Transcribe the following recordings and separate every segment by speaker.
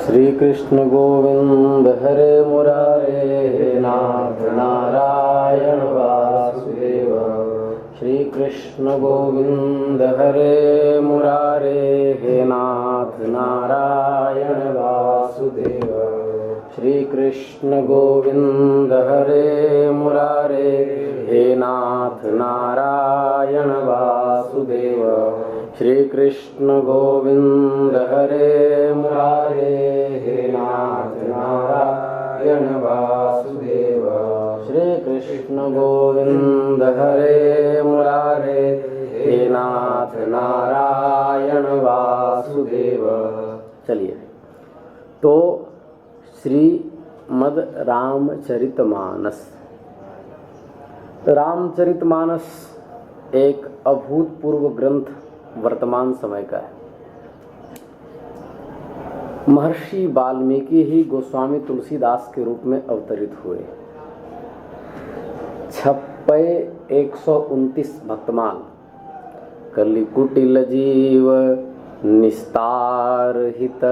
Speaker 1: श्री कृष्ण गोविंद हरे मुरारे नाथ नारायण वासुदेव। श्री कृष्ण गोविंद हरे मुरारे हे नाथ नारायण वासुदेव। श्री कृष्ण गोविंद हरे मुरारे हे नाथ नारायण वासुदेव। श्री कृष्ण गोविंद हरे मुरारे हे नाथ नारायण वासुदेव। श्री कृष्ण गोविंद हरे मुरारे हे नाथ नारायण वासुदेव। चलिए, तो श्रीमद् रामचरितमानस। रामचरितमानस एक अभूतपूर्व ग्रंथ वर्तमान समय का है। महर्षि वाल्मीकि ही गोस्वामी तुलसीदास के रूप में अवतरित हुए। छप्पे 129 भक्तमाल। कलिकुटिल जीव निस्तार हित,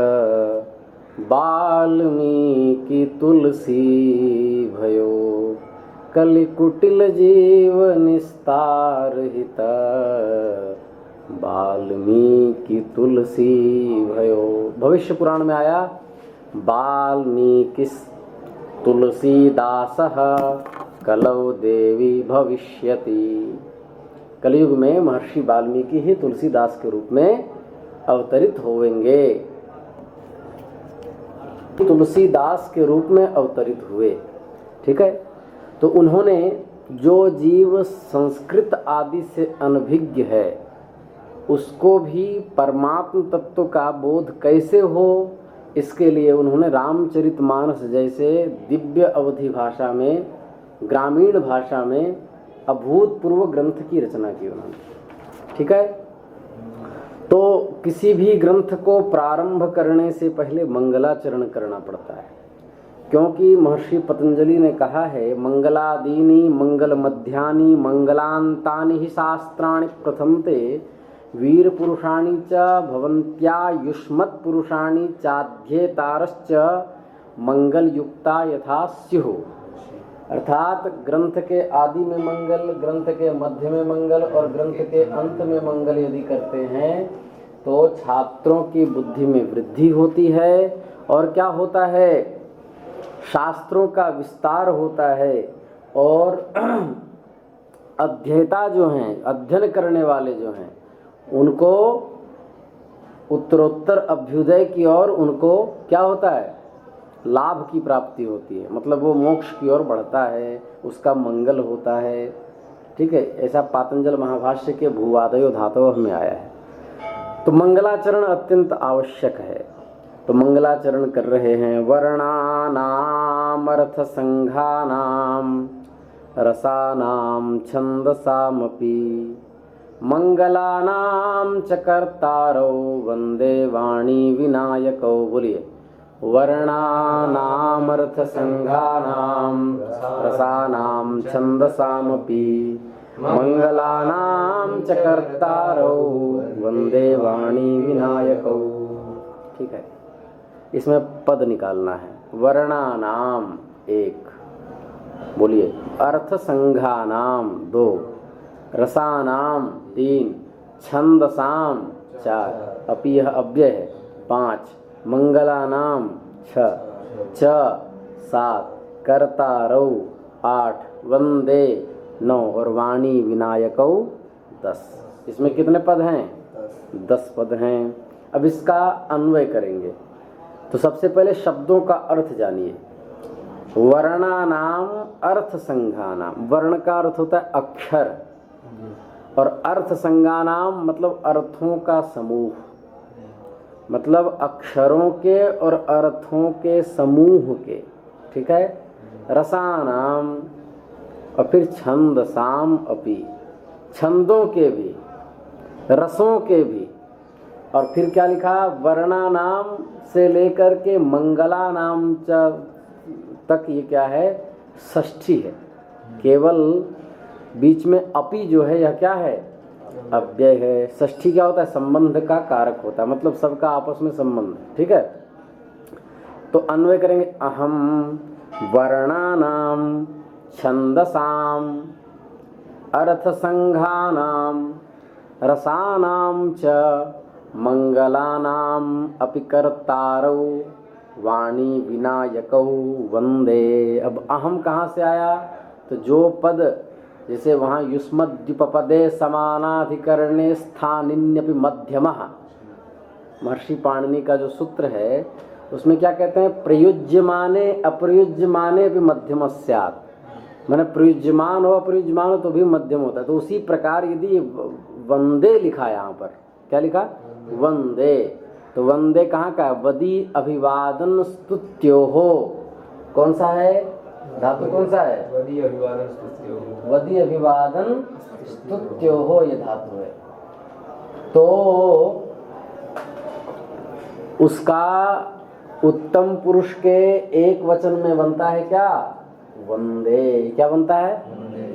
Speaker 1: वाल्मीकि तुलसी भयो। कलिकुटिल जीव निस्तार हित, वाल्मीकि तुलसी भयो। भविष्य पुराण में आया वाल्मीकिस् तुलसीदासः कलौ देवी भविष्यति। कलयुग में महर्षि वाल्मीकि ही तुलसीदास के रूप में अवतरित होंगे। तुलसीदास के रूप में अवतरित हुए। ठीक है, तो उन्होंने जो जीव संस्कृत आदि से अनभिज्ञ है उसको भी परमात्म तत्व का बोध कैसे हो, इसके लिए उन्होंने रामचरितमानस जैसे दिव्य अवधि भाषा में, ग्रामीण भाषा में अभूतपूर्व ग्रंथ की रचना की उन्होंने। ठीक है, तो किसी भी ग्रंथ को प्रारंभ करने से पहले मंगलाचरण करना पड़ता है, क्योंकि महर्षि पतंजलि ने कहा है मंगलादीनि मंगल मध्यानि मंगलांतानि ही शास्त्राणि प्रथमते वीर पुरुषाणि च भवन्त्या युष्मत् पुरुषाणि चाध्येतारश्च मंगल युक्ता यथा स्युः। अर्थात ग्रंथ के आदि में मंगल, ग्रंथ के मध्य में मंगल और ग्रंथ के अंत में मंगल यदि करते हैं तो छात्रों की बुद्धि में वृद्धि होती है और क्या होता है, शास्त्रों का विस्तार होता है और अध्येता जो हैं, अध्ययन करने वाले जो हैं, उनको उत्तरोत्तर अभ्युदय की ओर उनको क्या होता है, लाभ की प्राप्ति होती है। मतलब वो मोक्ष की ओर बढ़ता है, उसका मंगल होता है। ठीक है, ऐसा पातंजल महाभाष्य के भूवादयो धातव में आया है। तो मंगलाचरण अत्यंत आवश्यक है। तो मंगलाचरण कर रहे हैं। वर्णानाम अर्थ संघानाम रसानाम छंदसामपि, मंगलानाम च कर्तारौ वंदे वाणी विनायकौ। बोलिए, वर्णानाम अर्थ संघानाम रसानाम छंदसामपि, मंगलानाम च कर्तारौ वंदे वाणी विनायकौ। ठीक है, इसमें पद निकालना है। वर्णानाम एक, बोलिए, अर्थ संघानाम दो, रसानाम तीन, छंदसाम चार, अपि यह अव्यय है पाँच, मंगलानाम छः, च सात, कर्तारौ आठ, वंदे नौ और वाणी विनायकौ 10। इसमें कितने पद हैं? 10 पद हैं। अब इसका अन्वय करेंगे। तो सबसे पहले शब्दों का अर्थ जानिए। वर्णानाम अर्थ संघानाम, वर्ण का अर्थ होता है अक्षर और अर्थ संज्ञानाम मतलब अर्थों का समूह, मतलब अक्षरों के और अर्थों के समूह के। ठीक है, रसानाम और फिर छंदसाम अपि, छंदों के भी, रसों के भी। और फिर क्या लिखा, वर्णानाम से लेकर के मंगलानाम तक ये क्या है, षष्ठी है। केवल बीच में अपि जो है यह क्या है, अव्यय है। षष्ठी क्या होता है, संबंध का कारक होता है, मतलब सबका आपस में संबंध। ठीक है, तो अन्वय करेंगे अहम वर्णानाम छंदसाम अर्थसंघानाम रसानाम च मंगलानाम अपि कर्तारौ वाणी विनायकौ वंदे। अब अहम कहाँ से आया? तो जो पद जैसे वहाँ युष्मद्युपपदे समानाधिकरणे स्थानिन्यपि मध्यमः, महर्षि पाणिनि का जो सूत्र है उसमें क्या कहते हैं? प्रयुज्यमाने अप्रयुज्यमाने भी मध्यम स्यात्, मैंने प्रयुज्यमान हो अप्रयुज्यमान हो तो भी मध्यम होता है। तो उसी प्रकार यदि वंदे लिखा है यहाँ पर, क्या लिखा? वंदे। तो वंदे कहाँ का है? वदी अभिवादन स्तुत्यो हो। कौन सा है धातु? कौन सा है?
Speaker 2: वदी अभिवादन स्तुत्यो हो।
Speaker 1: वदी अभिवादन स्तुत्यो हो ये धातु है। तो उसका उत्तम पुरुष के एक वचन में बनता है क्या? वंदे। क्या बनता है?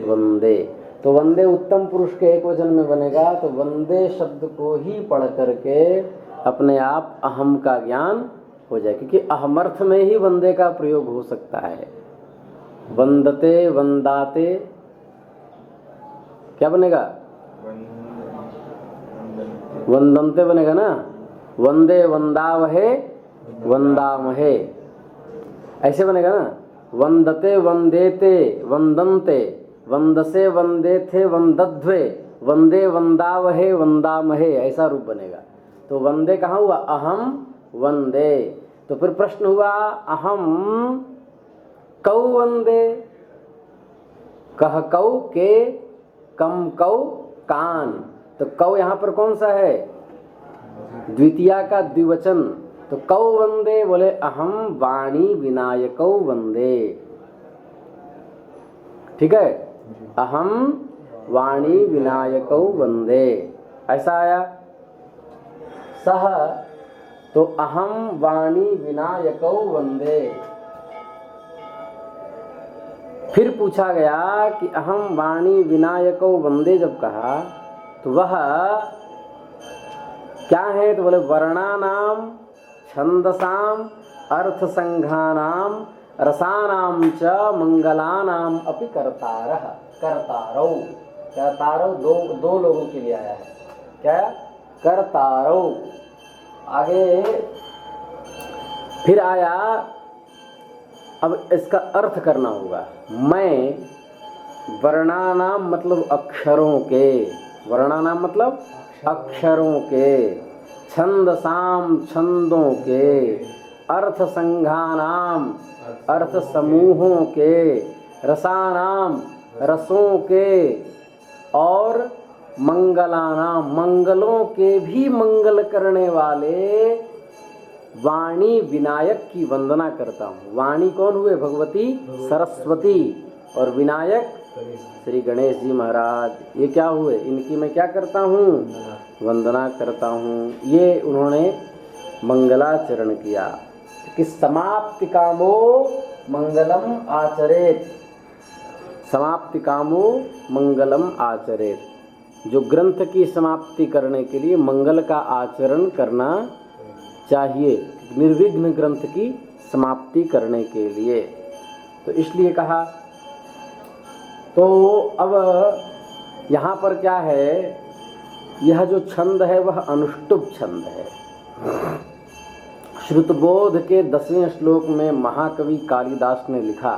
Speaker 1: वंदे। तो वंदे उत्तम पुरुष के एक वचन में बनेगा। तो वंदे शब्द को ही पढ़ करके अपने आप अहम का ज्ञान हो जाए, क्योंकि अहमर्थ में ही वंदे का प्रयोग हो सकता है। वंदते वंदाते क्या बनेगा? वंदनते बनेगा ना। वंदे वंदावहे वंदामहे ऐसे बनेगा ना। वंदते वंदेते वंदनते वंदसे वंदेथे वंदध्वे वंदे वंदावहे वंदामहे ऐसा रूप बनेगा। तो वंदे कहाँ हुआ? अहम वंदे। तो फिर प्रश्न हुआ अहम कौ वंदे, कह कौ के कम कौ कान। तो कौ यहाँ पर कौन सा है? द्वितीया का द्विवचन। तो कौ वंदे बोले अहम वाणी विनायकौ वंदे। ठीक है, अहम वाणी विनायकौ वंदे ऐसा आया। सह तो अहम वाणी विनायकौ वंदे। फिर पूछा गया कि अहम वाणी विनायकौ वंदे जब कहा तो वह क्या है? तो बोले वर्णानाम छंदसाम अर्थसंघानाम रसानाम च मंगलानाम अपि कर्तारः। कर्तारौ, कर्तारौ दो लोगों के लिए आया है। क्या? कर्तारौ। आगे फिर आया, अब इसका अर्थ करना होगा। मैं वर्णानाम मतलब अक्षरों के, वर्णानाम मतलब अक्षरों के, छंदसाम छंदों के, अर्थ संघानाम अर्थ समूहों के, रसानाम रसों के, और मंगलानाम मंगलों के भी मंगल करने वाले वाणी विनायक की वंदना करता हूँ। वाणी कौन हुए? भगवती सरस्वती। और विनायक श्री गणेश जी महाराज। ये क्या हुए? इनकी मैं क्या करता हूँ? वंदना करता हूँ। ये उन्होंने मंगलाचरण किया कि समाप्ति कामो मंगलम आचरेत। समाप्ति कामो मंगलम आचरेत। जो ग्रंथ की समाप्ति करने के लिए मंगल का आचरण करना चाहिए, निर्विघ्न ग्रंथ की समाप्ति करने के लिए। तो इसलिए कहा। तो अब यहाँ पर क्या है? यह जो छंद है वह अनुष्टुप छंद है। श्रुतबोध के 10वें श्लोक में महाकवि कालिदास ने लिखा,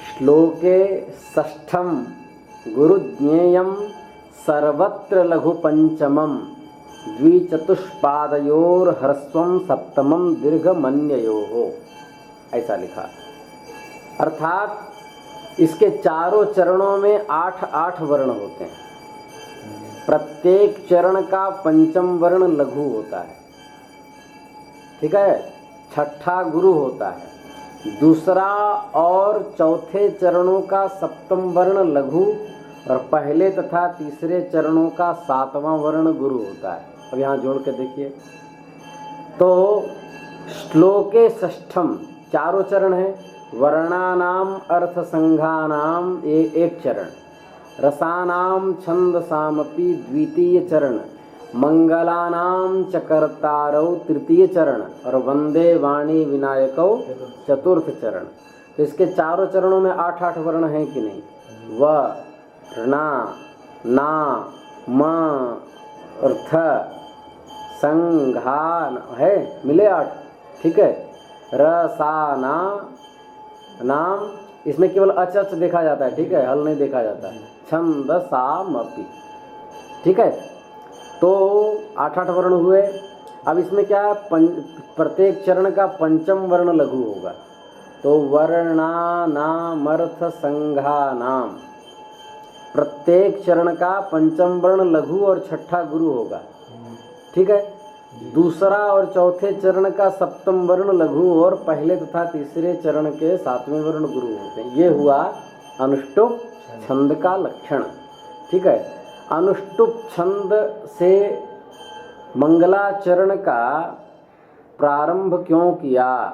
Speaker 1: श्लोके षष्ठम गुरुज्ञेयम सर्वत्र लघु पंचमम द्विचतुष्पादयोर ह्रस्वम सप्तमम दीर्घमन्ययोः। ऐसा लिखा। अर्थात इसके चारों चरणों में 8-8 वर्ण होते हैं। प्रत्येक चरण का पंचम वर्ण लघु होता है। ठीक है, छठा गुरु होता है। दूसरा और चौथे चरणों का सप्तम वर्ण लघु और पहले तथा तीसरे चरणों का 7वां वर्ण गुरु होता है। अब यहाँ जोड़ के देखिए। तो श्लोके षष्ठम चारों चरण है। वर्णानाम अर्थ संघानाम एक चरण, रसानाम छंदसामपि द्वितीय चरण, मंगलानाम च कर्तारौ तृतीय चरण और वंदे वाणी विनायकौ चतुर्थ चरण। तो इसके चारों चरणों में 8-8 वर्ण हैं कि नहीं? व, ऋणा, ना, म और थ, संघान है, मिले 8। ठीक है। र, सा, ना, नाम, इसमें केवल अच अच देखा जाता है। ठीक है, हल नहीं देखा जाता। छंद, साम, अपि। ठीक है। तो 8-8 वर्ण हुए। अब इसमें क्या है, प्रत्येक चरण का पंचम वर्ण लघु होगा। तो वर्णानामर्थ संघानाम, प्रत्येक चरण का पंचम वर्ण लघु और छठा गुरु होगा। ठीक है। दूसरा और चौथे चरण का सप्तम वर्ण लघु और पहले तथा तीसरे चरण के सातवें वर्ण गुरु होते हैं। ये हुआ अनुष्टुप छंद का लक्षण। ठीक है। अनुष्टुप छंद से मंगलाचरण का प्रारंभ क्यों किया,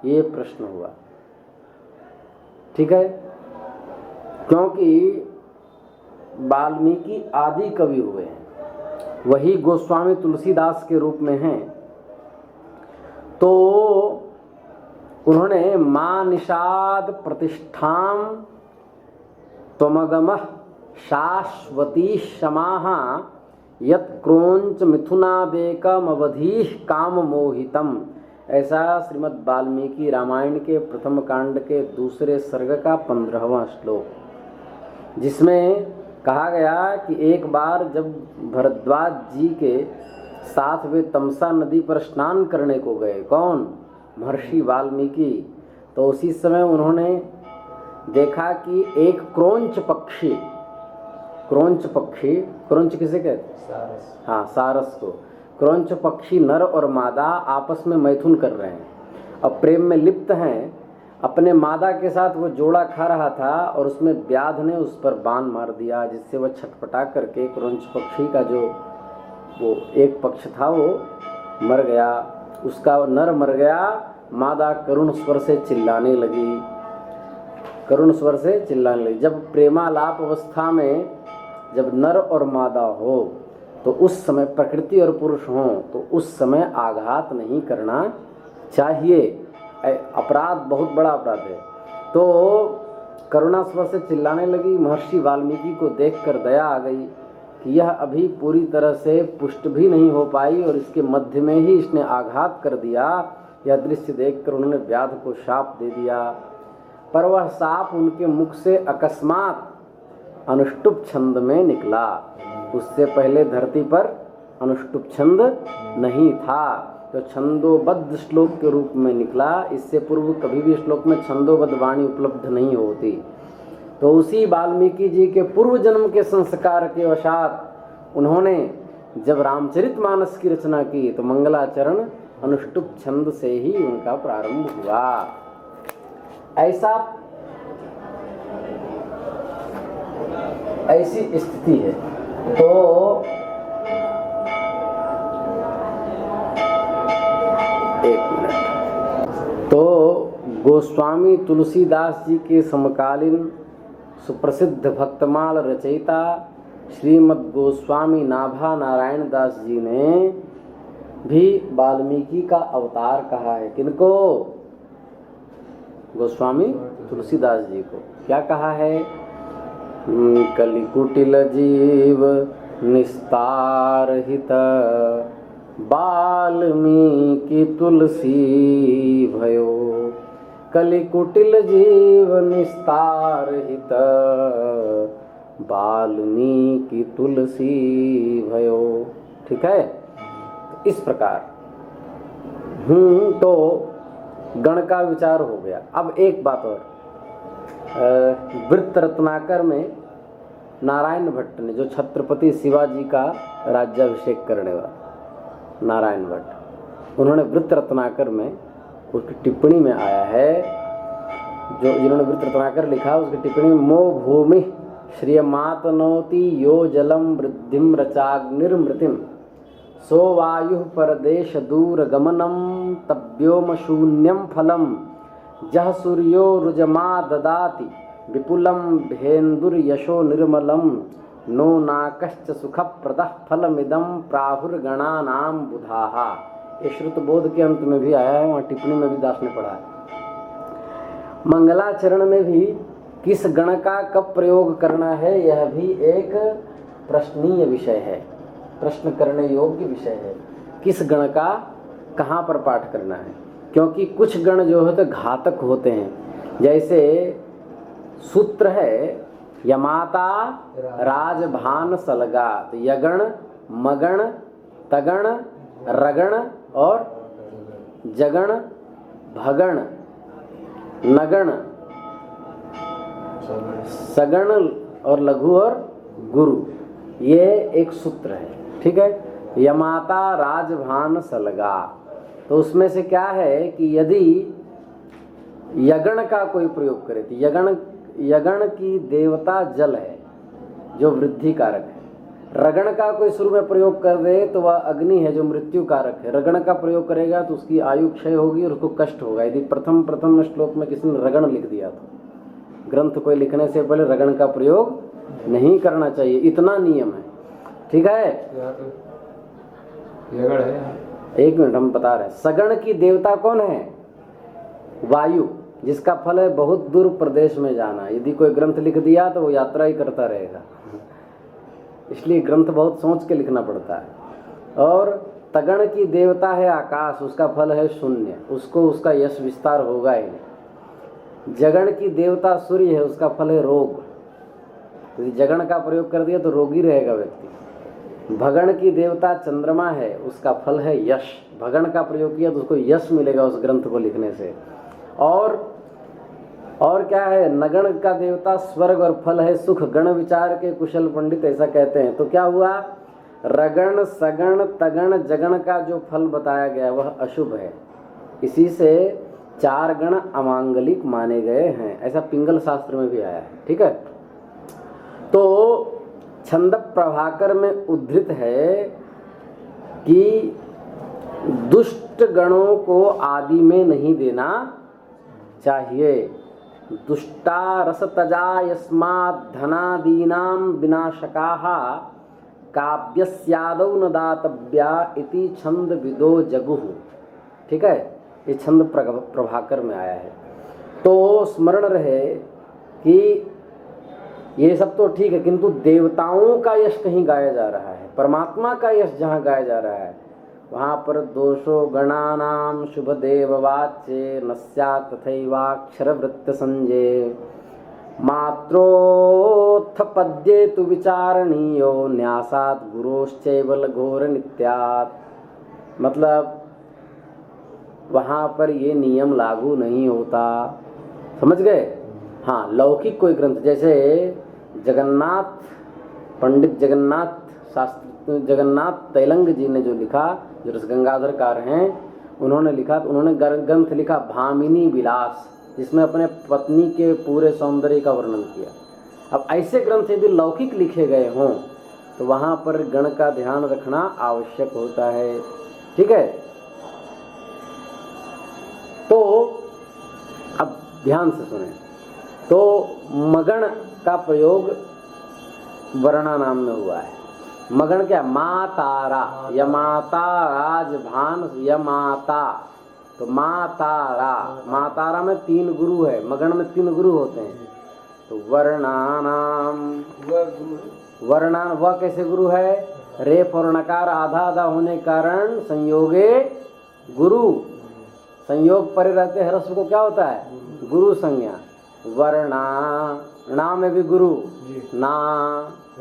Speaker 1: ये प्रश्न हुआ। ठीक है। क्योंकि वाल्मीकि आदि कवि हुए हैं, वही गोस्वामी तुलसीदास के रूप में हैं। तो उन्होंने मां निषाद प्रतिष्ठाम त्वमगमः शाश्वती समाः यत् क्रोंच मिथुनादेकम अवधीः काम मोहितम, ऐसा श्रीमद् वाल्मीकि रामायण के प्रथम कांड के दूसरे सर्ग का 15वां श्लोक, जिसमें कहा गया कि एक बार जब भरद्वाज जी के साथ वे तमसा नदी पर स्नान करने को गए, कौन? महर्षि वाल्मीकि। तो उसी समय उन्होंने देखा कि एक क्रोंच पक्षी, क्रोंच किसे कहते?
Speaker 2: सारस।
Speaker 1: हाँ, सारस को। क्रोंच पक्षी नर और मादा आपस में मैथुन कर रहे हैं, अब प्रेम में लिप्त हैं। अपने मादा के साथ वो जोड़ा खा रहा था और उसमें व्याध ने उस पर बाण मार दिया, जिससे वह छटपटा करके क्रोंच पक्षी का जो वो एक पक्ष था वो मर गया, उसका नर मर गया। मादा करुण स्वर से चिल्लाने लगी, जब प्रेमालाप अवस्था में जब नर और मादा हो तो उस समय प्रकृति और पुरुष हो तो उस समय आघात नहीं करना चाहिए, अपराध बहुत बड़ा अपराध है। तो करुणा स्वर से चिल्लाने लगी। महर्षि वाल्मीकि को देखकर दया आ गई कि यह अभी पूरी तरह से पुष्ट भी नहीं हो पाई और इसके मध्य में ही इसने आघात कर दिया। यह दृश्य देखकर उन्होंने व्याध को शाप दे दिया, पर वह साप उनके मुख से अकस्मात अनुष्टुप छंद में निकला। उससे पहले धरती पर अनुष्टुप छंद नहीं था, तो छंदोबद्ध श्लोक के रूप में निकला। इससे पूर्व कभी भी श्लोक में छंदोबद्ध वाणी उपलब्ध नहीं होती। तो उसी वाल्मीकि जी के पूर्व जन्म के संस्कार के वशात उन्होंने जब रामचरितमानस की रचना की तो मंगलाचरण अनुष्टुप छंद से ही उनका प्रारंभ हुआ। ऐसी स्थिति है। तो एक मिनट, तो गोस्वामी तुलसीदास जी के समकालीन सुप्रसिद्ध भक्तमाल रचयिता श्रीमद् गोस्वामी नाभा नारायण दास जी ने भी वाल्मीकि का अवतार कहा है। किनको? गोस्वामी तुलसीदास जी को। क्या कहा है? कलिकुटिल जीव निस्तार हित वाल्मीकि तुलसी भयो, कलिकुटिल जीव निस्तार हित वाल्मीकि तुलसी भयो। ठीक है। इस प्रकार तो गण का विचार हो गया। अब एक बात और, वृत्त रत्नाकर में नारायण भट्ट ने, जो छत्रपति शिवाजी का राज्याभिषेक करने वाला नारायण भट्ट, उन्होंने वृत्त रत्नाकर में उसकी टिप्पणी में आया है, जिन्होंने वृत्त रत्नाकर लिखा उसकी टिप्पणी में, मो भूमि श्रियमातनोति यो जलम वृद्धिम रचाग्निर्मृतिम सो वायु परदेश दूर गमनम तब्योम शून्यम फलम जह सूर्यो रुजमा ददाति विपुलम भेन्दुर्यशो निर्मलम नो नाकश्च सुखप्रदः फलमिदं प्राहुर्गणानां बुधाहा। ये श्रुत बोध के अंत में भी आया है, वहाँ टिप्पणी में भी दास ने पढ़ा है। मंगलाचरण में भी किस गण का कब प्रयोग करना है, यह भी एक प्रश्नीय विषय है, प्रश्न करने योग्य विषय है। किस गण का कहाँ पर पाठ करना है, क्योंकि कुछ गण जो है तो घातक होते हैं। जैसे सूत्र है यमाता राजभान सलगा, तो यगण मगण तगण रगण और जगण भगण नगण सगण और लघु और गुरु, ये एक सूत्र है। ठीक है, यमाता राजभान सलगा, तो उसमें से क्या है कि यदि यगण का कोई प्रयोग करे तो यगण की देवता जल है जो वृद्धि कारक है। रगण का कोई शुरू में प्रयोग कर दे तो वह अग्नि है जो मृत्यु कारक है। रगण का प्रयोग करेगा तो उसकी आयु क्षय होगी और उसको कष्ट होगा। यदि प्रथम श्लोक में किसी ने रगण लिख दिया तो ग्रंथ को लिखने से पहले रगण का प्रयोग नहीं करना चाहिए, इतना नियम है। ठीक है, एक मिनट हम बता रहे हैं। सगण की देवता कौन है? वायु, जिसका फल है बहुत दूर प्रदेश में जाना। यदि कोई ग्रंथ लिख दिया तो वो यात्रा ही करता रहेगा, इसलिए ग्रंथ बहुत सोच के लिखना पड़ता है। और तगण की देवता है आकाश, उसका फल है शून्य, उसको उसका यश विस्तार होगा ही नहीं। जगण की देवता सूर्य है, उसका फल है रोग, यदि जगण का प्रयोग कर दिया तो रोगी रहेगा व्यक्ति। भगण की देवता चंद्रमा है, उसका फल है यश, भगण का प्रयोग किया तो उसको यश मिलेगा उस ग्रंथ को लिखने से। और क्या है? नगण का देवता स्वर्ग और फल है सुख, गण विचार के कुशल पंडित ऐसा कहते हैं। तो क्या हुआ? रगण सगण तगण जगण का जो फल बताया गया वह अशुभ है, इसी से 4 गण अमांगलिक माने गए हैं, ऐसा पिंगल शास्त्र में भी आया है। ठीक है, तो छंद प्रभाकर में उद्धृत है कि दुष्ट गणों को आदि में नहीं देना चाहिए। दुष्टा रसतजा यस्मात् धनादीनां विनाशकाः काव्यस्यादौ न दातव्या इति छंद विदो जगुः। ठीक है, ये छंद प्रभाकर में आया है। तो स्मरण रहे कि ये सब तो ठीक है, किंतु देवताओं का यश कहीं गाया जा रहा है, परमात्मा का यश जहाँ गाया जा रहा है वहाँ पर दोषो गणानां शुभ देव वाच्ये न स्यात् तथैवाक्षर वृत्त संजय मात्रोत्थ पद्ये तु विचारणीयो न्यासात् गुरोश्चैव घोर नित्यात्। मतलब वहाँ पर ये नियम लागू नहीं होता, समझ गए? हाँ, लौकिक कोई ग्रंथ जैसे जगन्नाथ पंडित जगन्नाथ शास्त्री जगन्नाथ तैलंग जी ने जो लिखा, जो रसगंगाधरकार हैं, उन्होंने लिखा, तो उन्होंने ग्रंथ लिखा भामिनी विलास, जिसमें अपने पत्नी के पूरे सौंदर्य का वर्णन किया। अब ऐसे ग्रंथ यदि लौकिक लिखे गए हों तो वहाँ पर गण का ध्यान रखना आवश्यक होता है। ठीक है, तो अब ध्यान से सुने। तो मगण का प्रयोग वर्णा नाम में हुआ है। मगण क्या? मातारा, यमाता राजभान यमाता, तो मातारा, मातारा में 3 गुरु है, मगण में 3 गुरु होते हैं। तो वर्णानाम, वर्णा वह कैसे गुरु है? रेफ और नकार आधा आधा होने के कारण संयोगे गुरु, संयोग परे रहते ह्रस्व को क्या होता है? गुरु संज्ञा। वर्णा, ना में भी गुरु, ना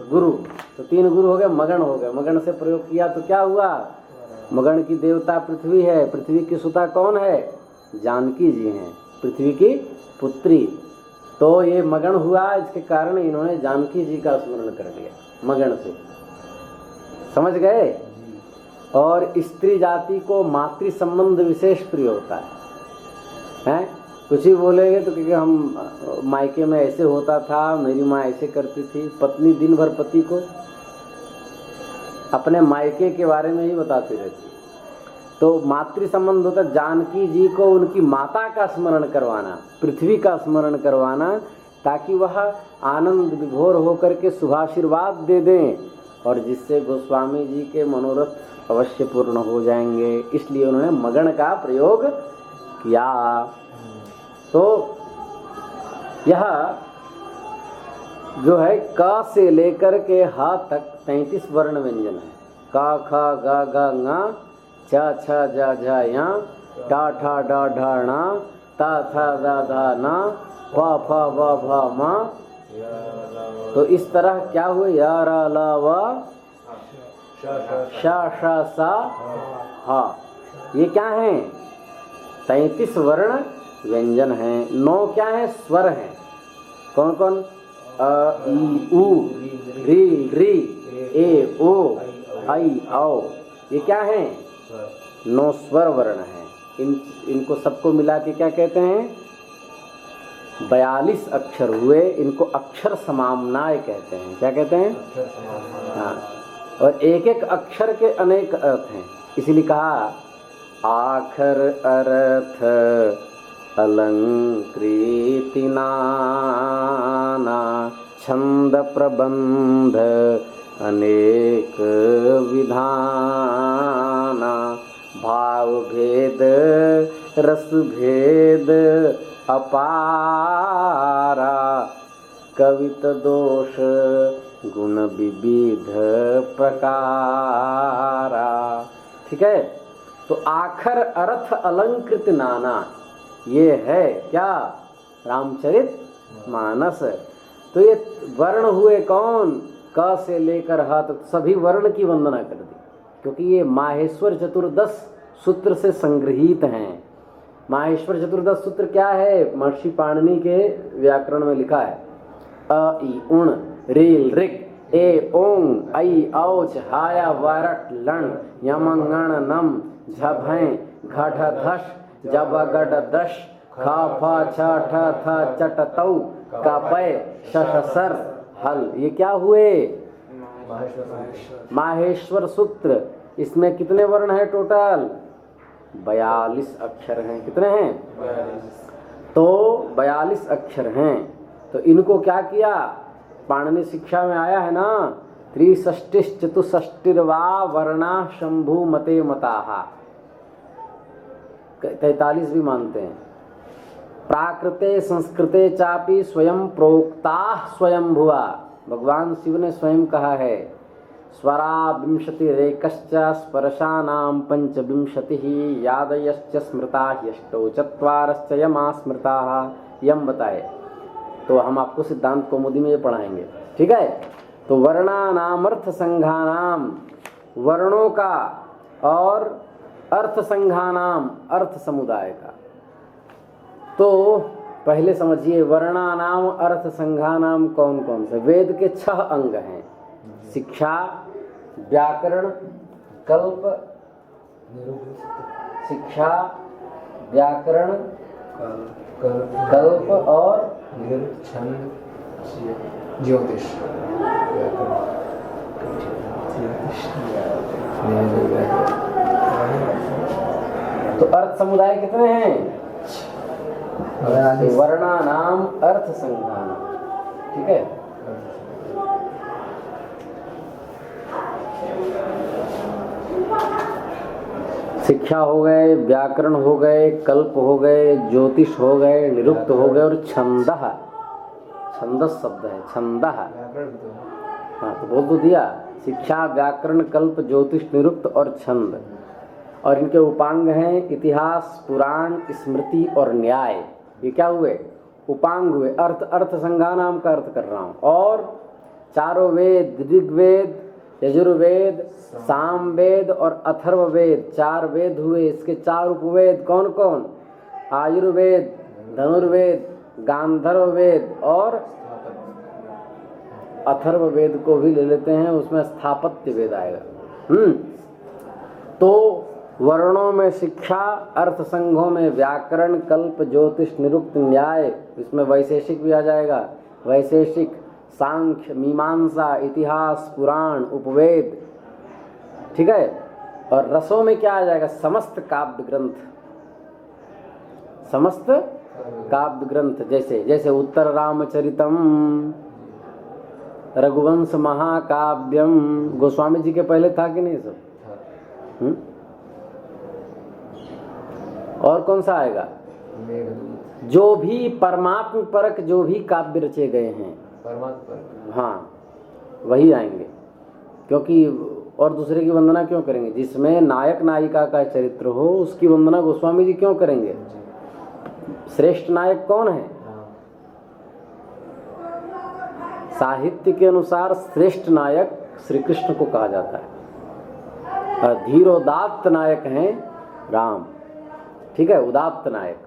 Speaker 1: गुरु, तो 3 गुरु हो गए, मगण हो गए। मगण से प्रयोग किया तो क्या हुआ? मगण की देवता पृथ्वी है, पृथ्वी की सुता कौन है? जानकी जी हैं, पृथ्वी की पुत्री। तो ये मगण हुआ, इसके कारण इन्होंने जानकी जी का स्मरण कर लिया मगण से, समझ गए? और स्त्री जाति को मातृ संबंध विशेष प्रिय होता है? कुछ ही बोलेंगे तो क्योंकि हम मायके में ऐसे होता था, मेरी माँ ऐसे करती थी। पत्नी दिन भर पति को अपने मायके के बारे में ही बताती रहती। तो मातृ संबंध होता, जानकी जी को उनकी माता का स्मरण करवाना, पृथ्वी का स्मरण करवाना, ताकि वह आनंद विभोर होकर के शुभाशीर्वाद दे दें और जिससे गोस्वामी जी के मनोरथ अवश्य पूर्ण हो जाएंगे। इसलिए उन्होंने मगन का प्रयोग किया। तो यह जो है क से लेकर के ह तक 33 वर्ण व्यंजन है। क ख ग घ ङ छ छ ज झ य ट ठ ड ढ ण त थ द ध न प फ ब भ म। तो इस तरह क्या हुए य र ल व श श स ह। ये क्या हैं? 33 वर्ण व्यंजन हैं। 9 क्या है? स्वर हैं। कौन कौन? अ ई उ री री ए ओ आई औ। ये क्या हैं? 9 स्वर वर्ण हैं। इनको सबको मिला के क्या कहते हैं? 42 अक्षर हुए। इनको अक्षर समाम्नाय कहते हैं। क्या कहते हैं? हाँ। और एक एक अक्षर के अनेक अर्थ हैं। इसीलिए कहा आखर अर्थ अलंकृति नाना छंद प्रबंध अनेक विधाना भाव भेद रस भेद अपारा कवित दोष गुण विविध प्रकारा। ठीक है। तो आखर अर्थ अलंकृत नाना ये है क्या? रामचरित मानस। तो ये वर्ण हुए कौन? क से लेकर ह तक सभी वर्ण की वंदना कर दी, क्योंकि ये माहेश्वर चतुर्दश सूत्र से संग्रहित हैं। माहेश्वर चतुर्दश सूत्र क्या है? महर्षि पाणिनि के व्याकरण में लिखा है अ ई उण रील ऋक ए ओंग ऐ औच हाया वरट लं यमंगण नम झभै घट धश जब गड दश ख फ छ ठ थ चट तौ कपय शशसर हल। ये क्या हुए? माहेश्वर सूत्र। इसमें कितने वर्ण हैं टोटल? 42 अक्षर हैं। कितने हैं? 42। तो 42 अक्षर हैं। तो इनको क्या किया? पाणिनि शिक्षा में आया है ना, त्रिषष्टिश्चतुष्षष्टिर्वा वर्णा शंभु मते मताहा। 43 भी मानते हैं। प्राकृते संस्कृते चापि स्वयं प्रोक्ता स्वयंभुवा। भगवान शिव ने स्वयं कहा है स्वरा विंशतिरेकश्च स्पर्शानां पंचविंशतिः यादयश्च स्मृता ह्यष्टौ चत्वारश्च यमा स्मृताः। यम बताए तो हम आपको सिद्धांत कौमुदी में ये पढ़ाएंगे। ठीक है। तो वर्णानाम अर्थ संघानाम वर्णों का और अर्थ संघानाम अर्थ समुदाय का। तो पहले समझिए वर्णानाम अर्थ संघानाम कौन कौन से? वेद के 6 अंग हैं। शिक्षा, व्याकरण, कल्प, शिक्षा, व्याकरण, कल्प और
Speaker 2: ज्योतिष।
Speaker 1: तो अर्थ समुदाय कितने हैं? वर्णानाम अर्थ संघानाम। ठीक है। शिक्षा हो गए, व्याकरण हो गए, कल्प हो गए, ज्योतिष हो गए, निरुक्त हो गए और छंदः। छंदस शब्द है छंदः। हाँ तो बोल तो दिया। शिक्षा, व्याकरण, कल्प, ज्योतिष, निरुक्त और छंद। और इनके उपांग हैं इतिहास, पुराण, स्मृति और न्याय। ये क्या हुए? उपांग हुए। अर्थ अर्थ संघानाम का अर्थ कर रहा हूँ। और चारों वेद, ऋग्वेद, यजुर्वेद, सामवेद और अथर्ववेद, 4 वेद हुए। इसके 4 उपवेद कौन कौन? आयुर्वेद, धनुर्वेद, गांधर्व वेद और अथर्ववेद को भी ले लेते हैं, उसमें स्थापत्य वेद आएगा। तो वर्णों में शिक्षा, अर्थ संघों में व्याकरण, कल्प, ज्योतिष, निरुक्त, न्याय, इसमें वैशेषिक भी आ जाएगा। वैशेषिक, सांख्य, मीमांसा, इतिहास, पुराण, उपवेद। ठीक है। और रसों में क्या आ जाएगा? समस्त काव्य ग्रंथ, समस्त काव्य ग्रंथ, जैसे जैसे उत्तर रामचरितम, रघुवंश महाकाव्यम, गोस्वामी जी के पहले था कि नहीं सब? और कौन सा आएगा? जो भी परमात्म परक जो भी काव्य रचे गए हैं,
Speaker 2: परमात्मा,
Speaker 1: हाँ वही आएंगे। क्योंकि और दूसरे की वंदना क्यों करेंगे? जिसमें नायक नायिका का चरित्र हो उसकी वंदना गोस्वामी जी क्यों करेंगे? श्रेष्ठ नायक कौन है? साहित्य के अनुसार श्रेष्ठ नायक श्री कृष्ण को कहा जाता है, और धीरोदात्त नायक हैं राम। ठीक है, उदात्त नायक।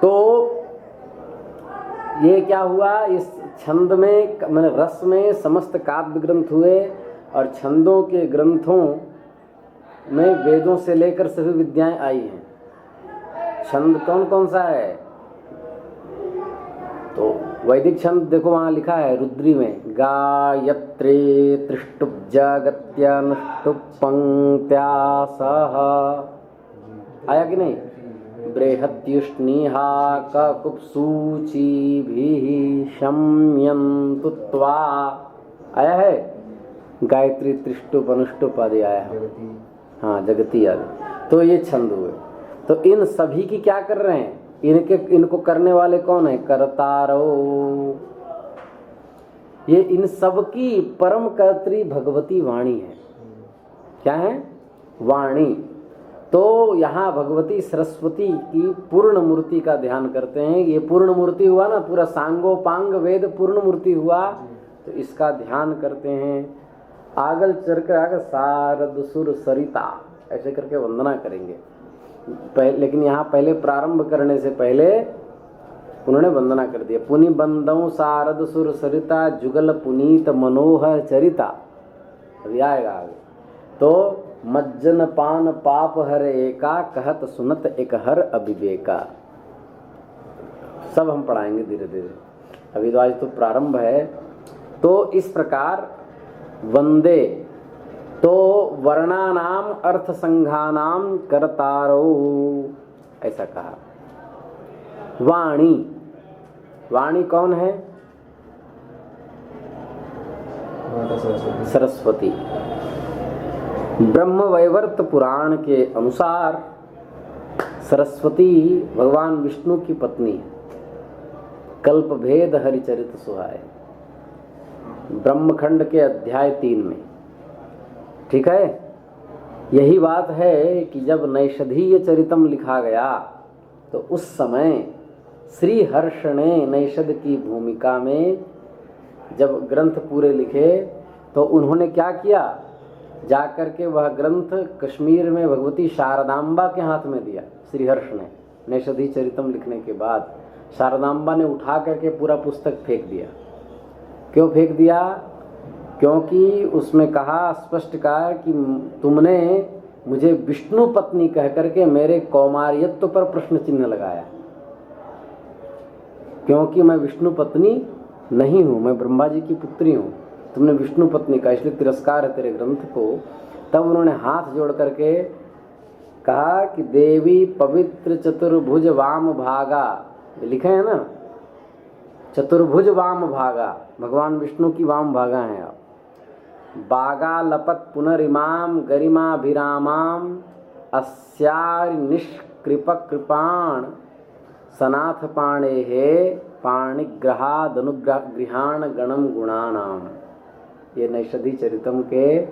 Speaker 1: तो ये क्या हुआ, इस छंद में मैंने रस में समस्त काव्य ग्रंथ हुए, और छंदों के ग्रंथों में वेदों से लेकर सभी विद्याएं आई हैं। छंद कौन कौन सा है? तो वैदिक छंद देखो वहाँ लिखा है रुद्री में, गायत्री त्रिष्टुप जगत्यनुष्टुप पंक्त्या सह, आया कि नहीं? बृहत्युष्णीहा ककुप्सूची भी शम्यन्तु त्वा, आया है? गायत्री त्रिष्टुप अनुष्टुप आदि आया है, हाँ जगती आदि। तो ये छंद हुए। तो इन सभी की क्या कर रहे हैं? इनको करने वाले कौन है? करतारो। ये इन सब की परम कर्त्री भगवती वाणी है। क्या है? वाणी। तो यहाँ भगवती सरस्वती की पूर्ण मूर्ति का ध्यान करते हैं। ये पूर्ण मूर्ति हुआ ना, पूरा सांगोपांग वेद पूर्ण मूर्ति हुआ, तो इसका ध्यान करते हैं। आगल चरकर आगे सारद सुर सरिता ऐसे करके वंदना करेंगे। लेकिन यहाँ पहले प्रारंभ करने से पहले उन्होंने वंदना कर दिया। पुनि बंदौ सारद सुर सरिता जुगल पुनीत मनोहर चरिता, अभी आएगा आगे। तो मज्जन पान पाप हर एका, कहत सुनत एक हर अभिवेका। सब हम पढ़ाएंगे धीरे धीरे, अभी तो आज तो प्रारंभ है। तो इस प्रकार वंदे, तो वर्णानाम अर्थ संघानाम करतारो, ऐसा कहा। वाणी, वाणी कौन है? सरस्वती। ब्रह्म वैवर्त पुराण के अनुसार सरस्वती भगवान विष्णु की पत्नी है। कल्प भेद हरिचरित सुहाए, ब्रह्मखंड के अध्याय 3 में। ठीक है, यही बात है कि जब नैषधीय चरितम लिखा गया तो उस समय श्री हर्ष ने नैषध की भूमिका में जब ग्रंथ पूरे लिखे तो उन्होंने क्या किया, जाकर के वह ग्रंथ कश्मीर में भगवती शारदांबा के हाथ में दिया। श्रीहर्ष ने नैषधीय चरितम लिखने के बाद शारदांबा ने उठा करके पूरा पुस्तक फेंक दिया। क्यों फेंक दिया? क्योंकि उसमें कहा, स्पष्ट कहा कि तुमने मुझे विष्णु पत्नी कह करके मेरे कौमार्यत्व पर प्रश्न चिन्ह लगाया, क्योंकि मैं विष्णु पत्नी नहीं हूँ, मैं ब्रह्मा जी की पुत्री हूँ। तुमने विष्णु पत्नी का, इसलिए तिरस्कार है तेरे ग्रंथ को। तब उन्होंने हाथ जोड़ करके कहा कि देवी पवित्र चतुर्भुज वाम भागा, लिखे हैं ना, चतुर्भुज वाम भागा, भगवान विष्णु की वाम भागा हैं आप। बागा लपत पुनरिमाम गरिमाभिरामाम अस्यार निष्कृप कृपाण सनाथ पाणे हे पाणिग्रहादनुगृहाण गणम गुणानाम। ये नैषधीय चरितम के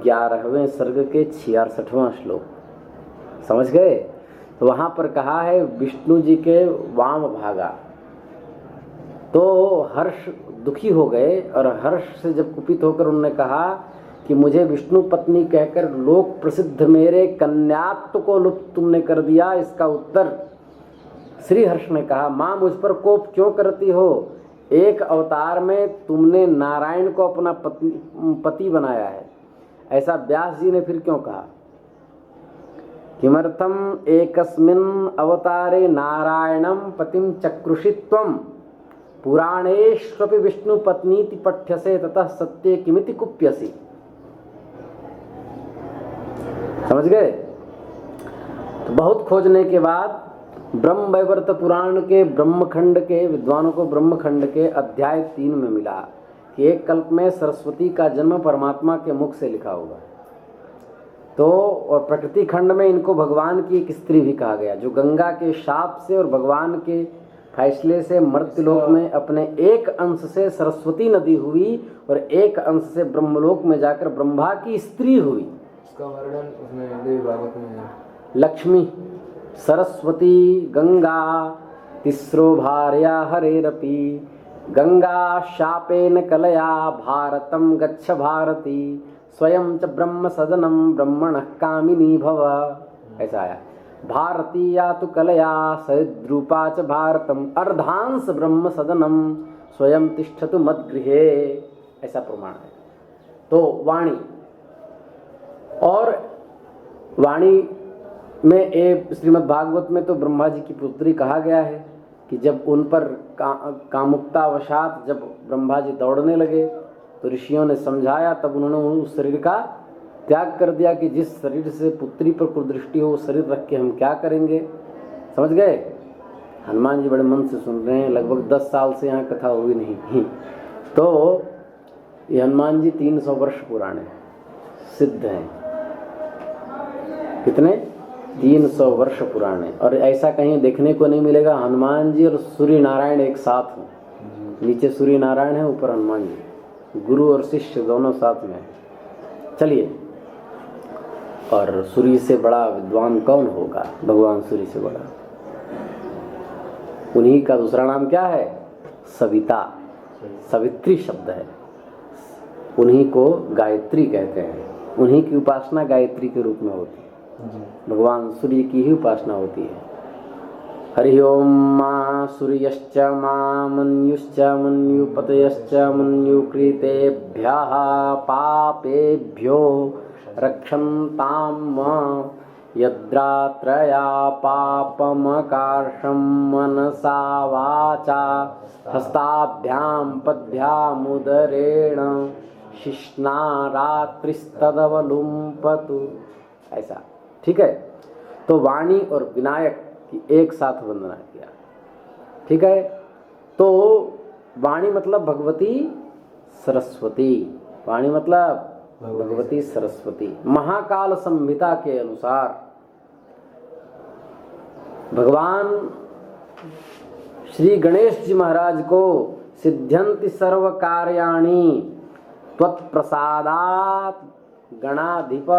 Speaker 1: 11वें सर्ग के 66वां श्लोक, समझ गए? तो वहाँ पर कहा है विष्णु जी के वाम भागा। तो हर्ष दुखी हो गए और हर्ष से जब कुपित होकर उन्होंने कहा कि मुझे विष्णु पत्नी कहकर लोक प्रसिद्ध मेरे कन्यात्व को लुप्त तुमने कर दिया। इसका उत्तर श्री हर्ष ने कहा, माँ मुझ पर कोप क्यों करती हो? एक अवतार में तुमने नारायण को अपना पति बनाया है। ऐसा व्यास जी ने फिर क्यों कहा? किमर्थम एकस्मिन् अवतारे नारायणम पतिम चक्रुषित्वम पुराणेष्वपि विष्णु पत्नीति पठ्यसे ततः सत्ये किमिति कुप्यसि। समझ गए? तो बहुत खोजने के बाद ब्रह्म वैवर्त पुराण के ब्रह्मखंड के विद्वानों को ब्रह्मखंड के अध्याय 3 में मिला कि एक कल्प में सरस्वती का जन्म परमात्मा के मुख से लिखा होगा। तो और प्रकृति खंड में इनको भगवान की एक स्त्री भी कहा गया, जो गंगा के शाप से और भगवान के फैसले से मर्त्यलोक में अपने एक अंश से सरस्वती नदी हुई और एक अंश से ब्रह्मलोक में जाकर ब्रह्मा की स्त्री हुई।
Speaker 2: इसका वर्णन उसमें देवी भागवत में है।
Speaker 1: लक्ष्मी सरस्वती गंगा तिस्रो भार्या हरेरपि गंगा शापेन कलया भारतं गच्छ भारती स्वयं च ब्रह्म सदनम ब्रह्मणः कामिनी भव। ऐसा आया। भारती या तो कलया सद्रूपा च भारतम अर्धांश ब्रह्म सदनम स्वयं तिष्ठतु मद्गृहे। ऐसा प्रमाण है। तो वाणी और वाणी में एक श्रीमद् भागवत में तो ब्रह्मा जी की पुत्री कहा गया है कि जब उन पर कामुकतावशात जब ब्रह्मा जी दौड़ने लगे तो ऋषियों ने समझाया, तब उन्होंने उस शरीर का त्याग कर दिया कि जिस शरीर से पुत्री पर कुदृष्टि हो वो शरीर रख के हम क्या करेंगे। समझ गए। हनुमान जी बड़े मन से सुन रहे हैं, लगभग 10 साल से यहाँ कथा हुई नहीं। तो ये हनुमान जी 300 वर्ष पुराने सिद्ध हैं। कितने? 300 वर्ष पुराने। और ऐसा कहीं देखने को नहीं मिलेगा हनुमान जी और सूर्य नारायण एक साथ हों। नीचे सूर्य नारायण है, ऊपर हनुमान जी, गुरु और शिष्य दोनों साथ में। चलिए, और सूर्य से बड़ा विद्वान कौन होगा? भगवान सूर्य से बड़ा। उन्हीं का दूसरा नाम क्या है? सविता। सवित्री शब्द है। उन्हीं को गायत्री कहते हैं। उन्हीं की उपासना गायत्री के रूप में होती है। भगवान सूर्य की ही उपासना होती है। हरि ओम मा सूर्यश्च मा मन्युश्च मन्युपतयश्च मन्युकृतेभ्यः पापेभ्यो रक्षन्ताम् यद्रात्रया पापमकार्षं मनसा वाचा हस्ताभ्यां पद्भ्यामुदरेण शिश्ना रात्रिस्तदवलुम्पतु। ऐसा ठीक है। तो वाणी और विनायक की एक साथ वंदना किया। ठीक है। तो वाणी मतलब भगवती सरस्वती। वाणी मतलब भगवती सरस्वती। महाकाल संहिता के अनुसार भगवान श्री गणेश जी महाराज को सिद्ध्यन्ति सर्व कार्याणि त्वत्प्रसादात् गणाधिप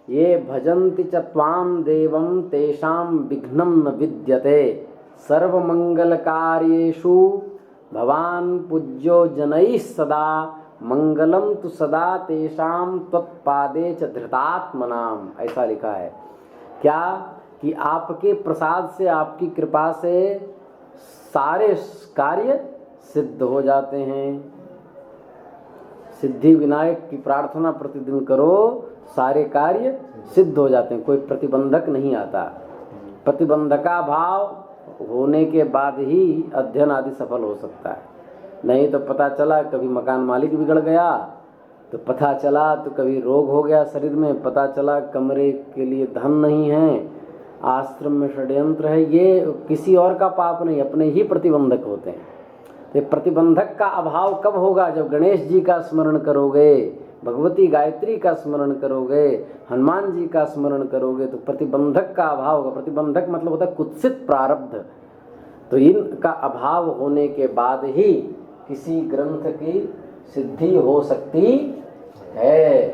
Speaker 1: ये भजन्ति च त्वां देवं तेषां विघ्नं न विद्यते सर्वमंगलकार्येषु भवान् पूज्यो जनैः सदा मंगलम तु सदा तेषां त्वत्पादे च धृतात्मनाम। ऐसा लिखा है। क्या कि आपके प्रसाद से, आपकी कृपा से सारे कार्य सिद्ध हो जाते हैं। सिद्धि विनायक की प्रार्थना प्रतिदिन करो, सारे कार्य सिद्ध हो जाते हैं। कोई प्रतिबंधक नहीं आता। प्रतिबंधका भाव होने के बाद ही अध्ययन आदि सफल हो सकता है। नहीं तो पता चला कभी मकान मालिक बिगड़ गया, तो पता चला तो कभी रोग हो गया शरीर में, पता चला कमरे के लिए धन नहीं है, आश्रम में षड्यंत्र है। ये किसी और का पाप नहीं, अपने ही प्रतिबंधक होते हैं। ये प्रतिबंधक का अभाव कब होगा? जब गणेश जी का स्मरण करोगे, भगवती गायत्री का स्मरण करोगे, हनुमान जी का स्मरण करोगे, तो प्रतिबंधक का अभाव होगा। प्रतिबंधक मतलब होता है कुत्सित प्रारब्ध। तो इनका अभाव होने के बाद ही किसी ग्रंथ की सिद्धि हो सकती है।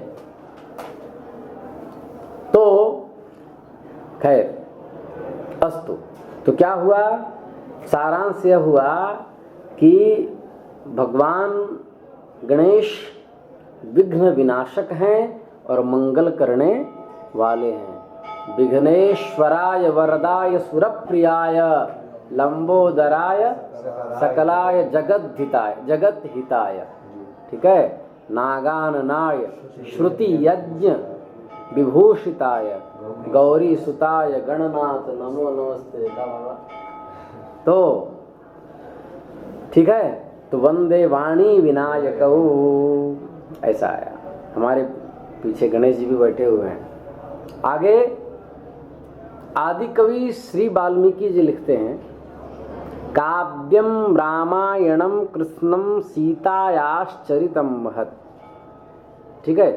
Speaker 1: तो खैर अस्तु। तो क्या हुआ? सारांश यह हुआ कि भगवान गणेश विघ्न विनाशक हैं और मंगल करने वाले हैं। विघ्नेश्वराय वरदाय सुरप्रियाय लंबोदराय सकलाय जगत हिताय। ठीक है। नागाननाय श्रुति यज्ञ विभूषिताय गौरी सुताय गणनाथ नमो नमस्ते। तो ठीक है। तो वंदे वाणी विनायकौ, ऐसा आया। हमारे पीछे गणेश जी भी बैठे हुए हैं। आगे आदि कवि श्री वाल्मीकि जी लिखते हैं, काव्यम रामायणम कृष्णम सीतायाश्चरितम महत्। ठीक है,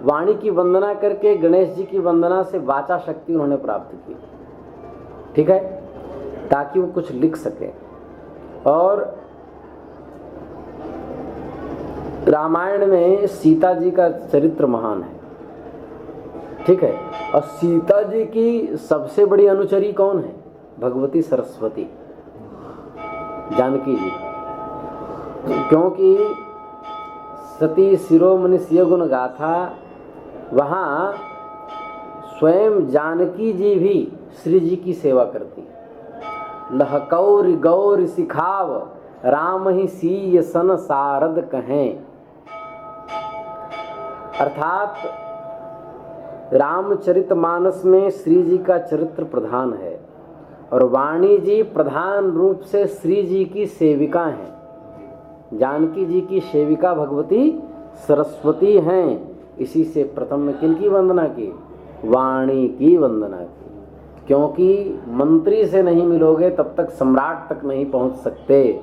Speaker 1: वाणी की वंदना करके गणेश जी की वंदना से वाचा शक्ति उन्होंने प्राप्त की। ठीक है, ताकि वो कुछ लिख सके। और रामायण में सीता जी का चरित्र महान है। ठीक है, और सीता जी की सबसे बड़ी अनुचरी कौन है? भगवती सरस्वती, जानकी जी। क्योंकि सती शिरोमणि सिय गुण गाथा, वहाँ स्वयं जानकी जी भी श्री जी की सेवा करती। लहकौर गौर सिखाव राम ही सीय सन सारद कहें। अर्थात रामचरितमानस में श्री जी का चरित्र प्रधान है और वाणी जी प्रधान रूप से श्री जी की सेविका हैं। जानकी जी की सेविका भगवती सरस्वती हैं। इसी से प्रथम में किनकी वंदना की? वाणी की वंदना की। क्योंकि मंत्री से नहीं मिलोगे तब तक सम्राट तक नहीं पहुंच सकते।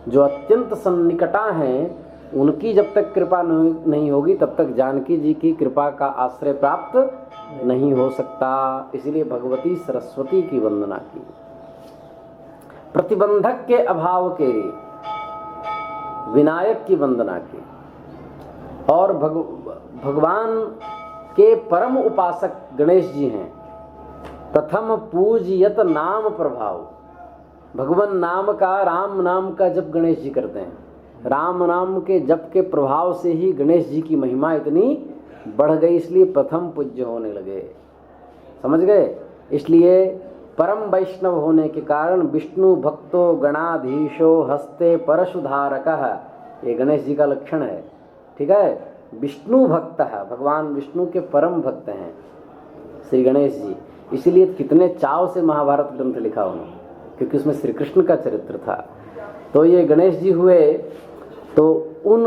Speaker 1: जो अत्यंत सन्निकटा हैं उनकी जब तक कृपा नहीं होगी तब तक जानकी जी की कृपा का आश्रय प्राप्त नहीं हो सकता। इसलिए भगवती सरस्वती की वंदना की। प्रतिबंधक के अभाव के लिए विनायक की वंदना की। और भगवान के परम उपासक गणेश जी हैं। प्रथम पूज्यत नाम प्रभाव। भगवान नाम का, राम नाम का जप गणेश जी करते हैं। राम नाम के जप के प्रभाव से ही गणेश जी की महिमा इतनी बढ़ गई, इसलिए प्रथम पूज्य होने लगे। समझ गए? इसलिए परम वैष्णव होने के कारण विष्णु भक्तो गणाधीशो हस्ते परशुधारकः, ये गणेश जी का लक्षण है। ठीक है, विष्णु भक्त है, भगवान विष्णु के परम भक्त हैं श्री गणेश जी। इसीलिए कितने चाव से महाभारत ग्रंथ लिखा उन्होंने, क्योंकि उसमें श्री कृष्ण का चरित्र था। तो ये गणेश जी हुए, तो उन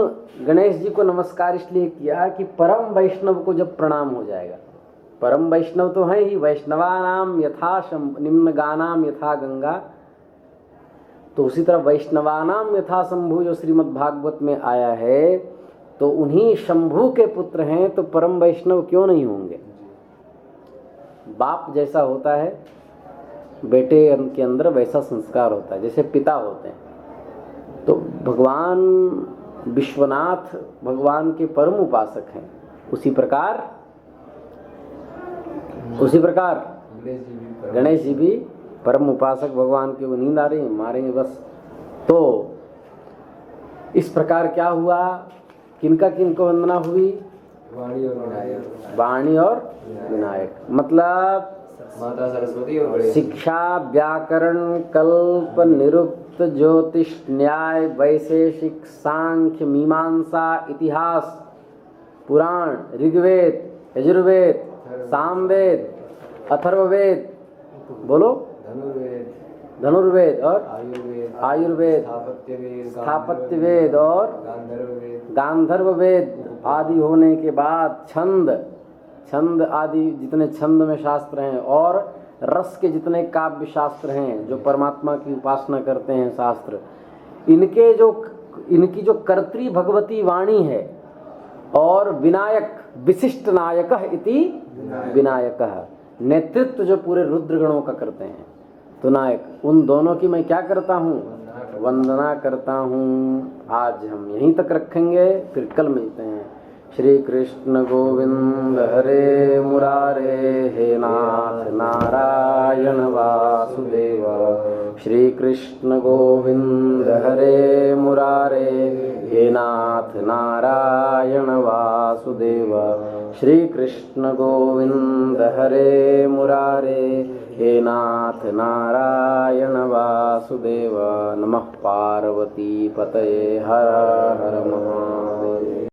Speaker 1: गणेश जी को नमस्कार इसलिए किया कि परम वैष्णव को जब प्रणाम हो जाएगा। परम वैष्णव तो है ही, वैष्णवानाम यथा निम्न गानाम यथा गंगा, तो उसी तरह वैष्णवानाम यथा शंभु जो श्रीमद् भागवत में आया है, तो उन्हीं शंभु के पुत्र हैं, तो परम वैष्णव क्यों नहीं होंगे? बाप जैसा होता है बेटे के अंदर वैसा संस्कार होता है, जैसे पिता होते हैं। तो भगवान विश्वनाथ भगवान के परम उपासक हैं। उसी प्रकार गणेश जी भी परम उपासक भगवान के। वो नींद आ रही है, मारेंगे बस। तो इस प्रकार क्या हुआ, किनका किनको वंदना हुई? वाणी और विनायक। मतलब
Speaker 2: माता सरस्वती और गणेश।
Speaker 1: शिक्षा, व्याकरण, कल्प, निरुक्त, ज्योतिष, न्याय, वैशेषिक, सांख्य, मीमांसा, इतिहास, पुराण, ऋग्वेद, यजुर्वेद, सामवेद, अथर्ववेद, बोलो, धनुर्वेद और आयुर्वेद, स्थापत्य वेद और गांधर्व वेद आदि होने के बाद छंद आदि जितने छंद में शास्त्र हैं और रस के जितने काव्य शास्त्र हैं जो परमात्मा की उपासना करते हैं शास्त्र, इनकी जो कर्त्री भगवती वाणी है, और विनायक विशिष्ट नायकः इति विनायकः, नेतृत्व जो पूरे रुद्रगणों का करते हैं, तो नायक, उन दोनों की मैं क्या करता हूँ? वंदना करता हूँ। आज हम यहीं तक रखेंगे, फिर कल मिलते हैं। श्री कृष्ण गोविंद हरे मुरारे, हे नाथ नारायण वासुदेव। श्री कृष्ण गोविंद हरे मुरारे, हे नाथ नारायण वासुदेव। श्री कृष्ण गोविंद हरे मुरारे, हे नाथ नारायण वासुदेव। नमः पार्वती पतये, हर हर महादेव।